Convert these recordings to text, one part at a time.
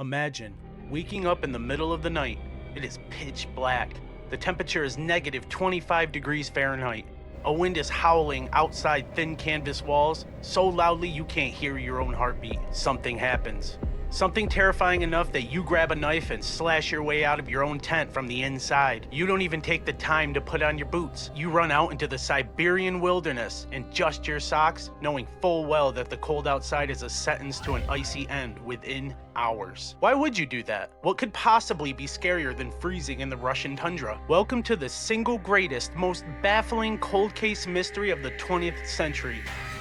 Imagine waking up in the middle of the night. It is pitch black. The temperature is negative 25 degrees Fahrenheit. A wind is howling outside thin canvas walls so loudly you can't hear your own heartbeat. Something happens. Something terrifying enough that you grab a knife and slash your way out of your own tent from the inside. You don't even take the time to put on your boots. You run out into the Siberian wilderness in just your socks, knowing full well that the cold outside is a sentence to an icy end within hours. Why would you do that? What could possibly be scarier than freezing in the Russian tundra? Welcome to the single greatest, most baffling cold case mystery of the 20th century.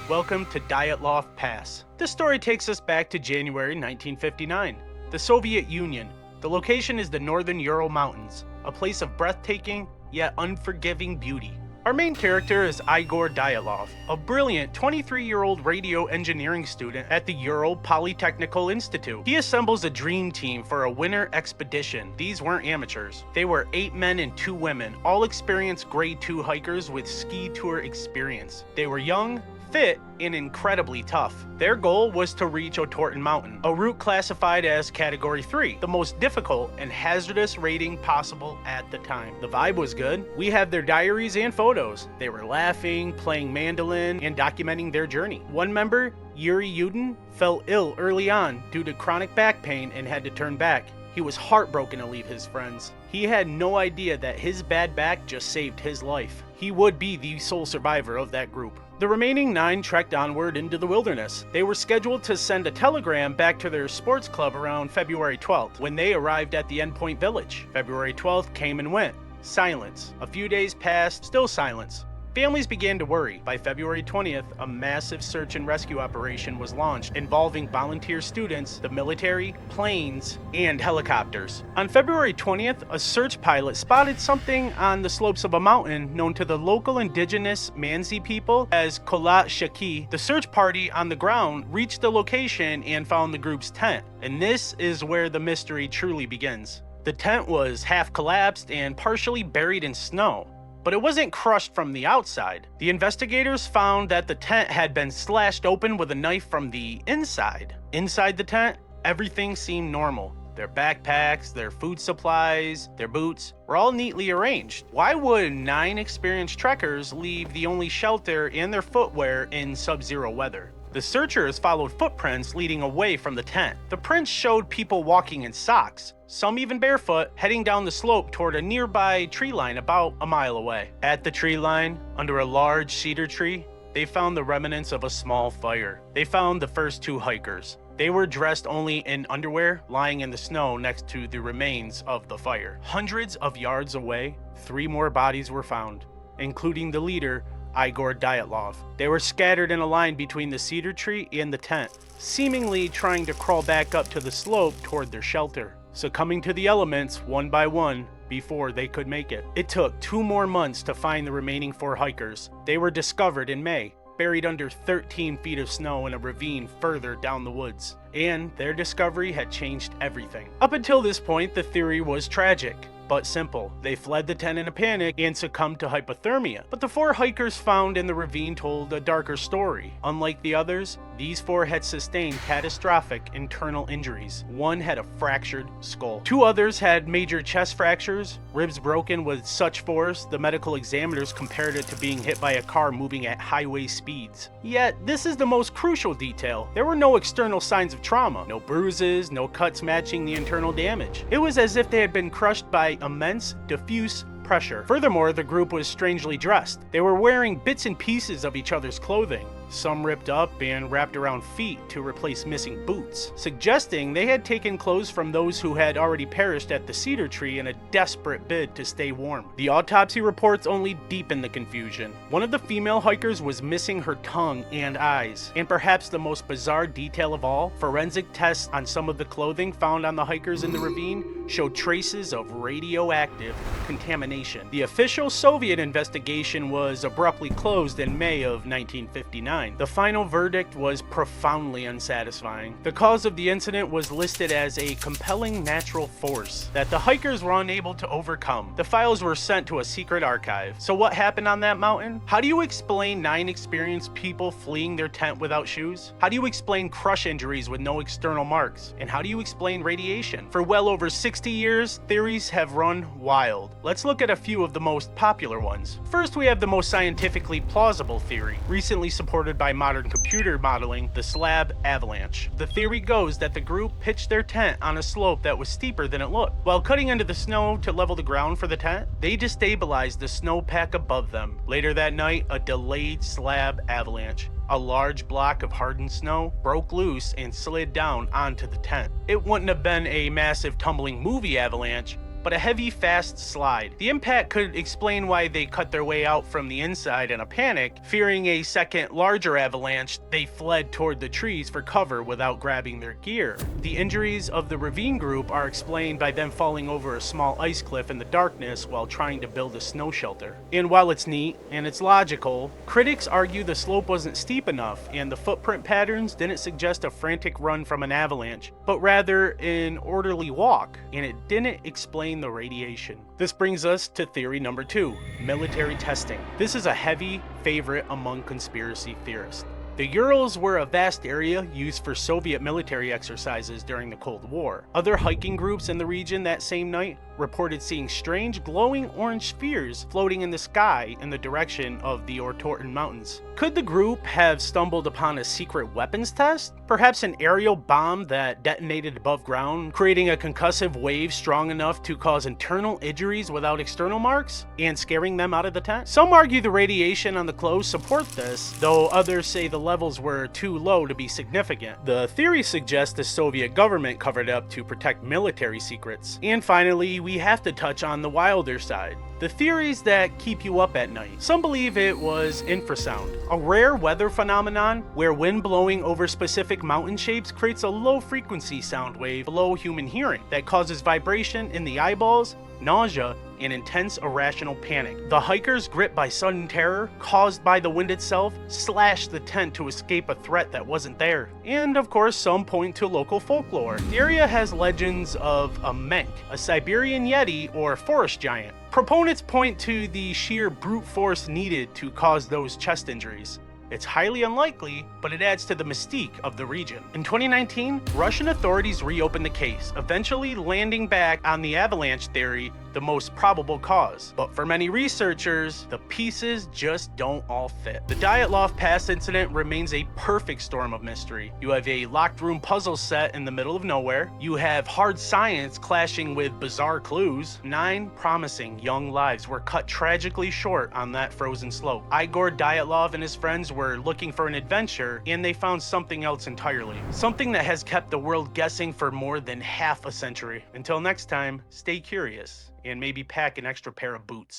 Welcome to Dyatlov Pass. This story takes us back to January 1959. The Soviet Union. The location is the northern Ural Mountains, a place of breathtaking yet unforgiving beauty. Our main character is Igor Dyatlov, a brilliant 23-year-old radio engineering student at the Ural Polytechnical Institute. He assembles a dream team for a winter expedition. These weren't amateurs. They were 8 men and 2 women, all experienced grade 2 hikers with ski tour experience. They were young, fit, and incredibly tough. Their goal was to reach Otorten Mountain, a route classified as Category 3, the most difficult and hazardous rating possible at the time. The vibe was good. We have their diaries and photos. They were laughing, playing mandolin, and documenting their journey. One member, Yuri Yudin, fell ill early on due to chronic back pain and had to turn back. He was heartbroken to leave his friends. He had no idea that his bad back just saved his life. He would be the sole survivor of that group. The remaining 9 trekked onward into the wilderness. They were scheduled to send a telegram back to their sports club around February 12th, when they arrived at the endpoint village. February 12th came and went. Silence. A few days passed, still silence. Families began to worry. By February 20th, a massive search and rescue operation was launched involving volunteer students, the military, planes, and helicopters. On February 20th, a search pilot spotted something on the slopes of a mountain known to the local indigenous Mansi people as Kolat Shaki. The search party on the ground reached the location and found the group's tent. And this is where the mystery truly begins. The tent was half collapsed and partially buried in snow. But it wasn't crushed from the outside. The investigators found that the tent had been slashed open with a knife from the inside. Inside the tent, everything seemed normal. Their backpacks, their food supplies, their boots were all neatly arranged. Why would 9 experienced trekkers leave the only shelter and their footwear in sub-zero weather? The searchers followed footprints leading away from the tent. The prints showed people walking in socks, some even barefoot, heading down the slope toward a nearby tree line about a mile away. At the tree line, under a large cedar tree, they found the remnants of a small fire. They found the first 2 hikers. They were dressed only in underwear, lying in the snow next to the remains of the fire. Hundreds of yards away, 3 more bodies were found, including the leader, Igor Dyatlov. They were scattered in a line between the cedar tree and the tent, seemingly trying to crawl back up to the slope toward their shelter, succumbing to the elements one by one before they could make it. It took 2 more months to find the remaining 4 hikers. They were discovered in May, buried under 13 feet of snow in a ravine further down the woods. And their discovery had changed everything. Up until this point, the theory was tragic, but simple. They fled the tent in a panic and succumbed to hypothermia. But the 4 hikers found in the ravine told a darker story. Unlike the others, these 4 had sustained catastrophic internal injuries. One had a fractured skull. 2 others had major chest fractures, ribs broken with such force the medical examiners compared it to being hit by a car moving at highway speeds. Yet, this is the most crucial detail. There were no external signs of trauma. No bruises, no cuts matching the internal damage. It was as if they had been crushed by immense, diffuse pressure. Furthermore, the group was strangely dressed. They were wearing bits and pieces of each other's clothing, some ripped up and wrapped around feet to replace missing boots, suggesting they had taken clothes from those who had already perished at the cedar tree in a desperate bid to stay warm. The autopsy reports only deepened the confusion. One of the female hikers was missing her tongue and eyes, and perhaps the most bizarre detail of all, forensic tests on some of the clothing found on the hikers in the ravine showed traces of radioactive contamination. The official Soviet investigation was abruptly closed in May of 1959. 1999. The final verdict was profoundly unsatisfying. The cause of the incident was listed as a compelling natural force that the hikers were unable to overcome. The files were sent to a secret archive. So what happened on that mountain? How do you explain 9 experienced people fleeing their tent without shoes? How do you explain crush injuries with no external marks? And how do you explain radiation? For well over 60 years, theories have run wild. Let's look at a few of the most popular ones. First, we have the most scientifically plausible theory, recently supported by modern computer modeling, the slab avalanche. The theory goes that the group pitched their tent on a slope that was steeper than it looked. While cutting into the snow to level the ground for the tent, they destabilized the snowpack above them. Later that night, a delayed slab avalanche, a large block of hardened snow, broke loose and slid down onto the tent. It wouldn't have been a massive tumbling movie avalanche, but a heavy, fast slide. The impact could explain why they cut their way out from the inside in a panic. Fearing a second, larger avalanche, they fled toward the trees for cover without grabbing their gear. The injuries of the ravine group are explained by them falling over a small ice cliff in the darkness while trying to build a snow shelter. And while it's neat and it's logical, critics argue the slope wasn't steep enough and the footprint patterns didn't suggest a frantic run from an avalanche, but rather an orderly walk, and it didn't explain the radiation. This brings us to theory number 2, military testing. This is a heavy favorite among conspiracy theorists. The Urals were a vast area used for Soviet military exercises during the Cold War. Other hiking groups in the region that same night reported seeing strange glowing orange spheres floating in the sky in the direction of the Ortorton Mountains. Could the group have stumbled upon a secret weapons test? Perhaps an aerial bomb that detonated above ground, creating a concussive wave strong enough to cause internal injuries without external marks and scaring them out of the tent? Some argue the radiation on the clothes support this, though others say the levels were too low to be significant. The theory suggests the Soviet government covered up to protect military secrets. And finally, we have to touch on the wilder side, the theories that keep you up at night. Some believe it was infrasound, a rare weather phenomenon where wind blowing over specific mountain shapes creates a low frequency sound wave below human hearing that causes vibration in the eyeballs, nausea, and intense irrational panic. The hikers, gripped by sudden terror caused by the wind itself, slashed the tent to escape a threat that wasn't there. And of course, some point to local folklore. The area has legends of a menk, a Siberian yeti, or forest giant. Proponents point to the sheer brute force needed to cause those chest injuries. It's highly unlikely, but it adds to the mystique of the region. In 2019, Russian authorities reopened the case, eventually landing back on the avalanche theory, the most probable cause. But for many researchers, the pieces just don't all fit. The Dyatlov Pass Incident remains a perfect storm of mystery. You have a locked room puzzle set in the middle of nowhere. You have hard science clashing with bizarre clues. 9 promising young lives were cut tragically short on that frozen slope. Igor Dyatlov and his friends were looking for an adventure, and they found something else entirely. Something that has kept the world guessing for more than half a century. Until next time, stay curious, and maybe pack an extra pair of boots.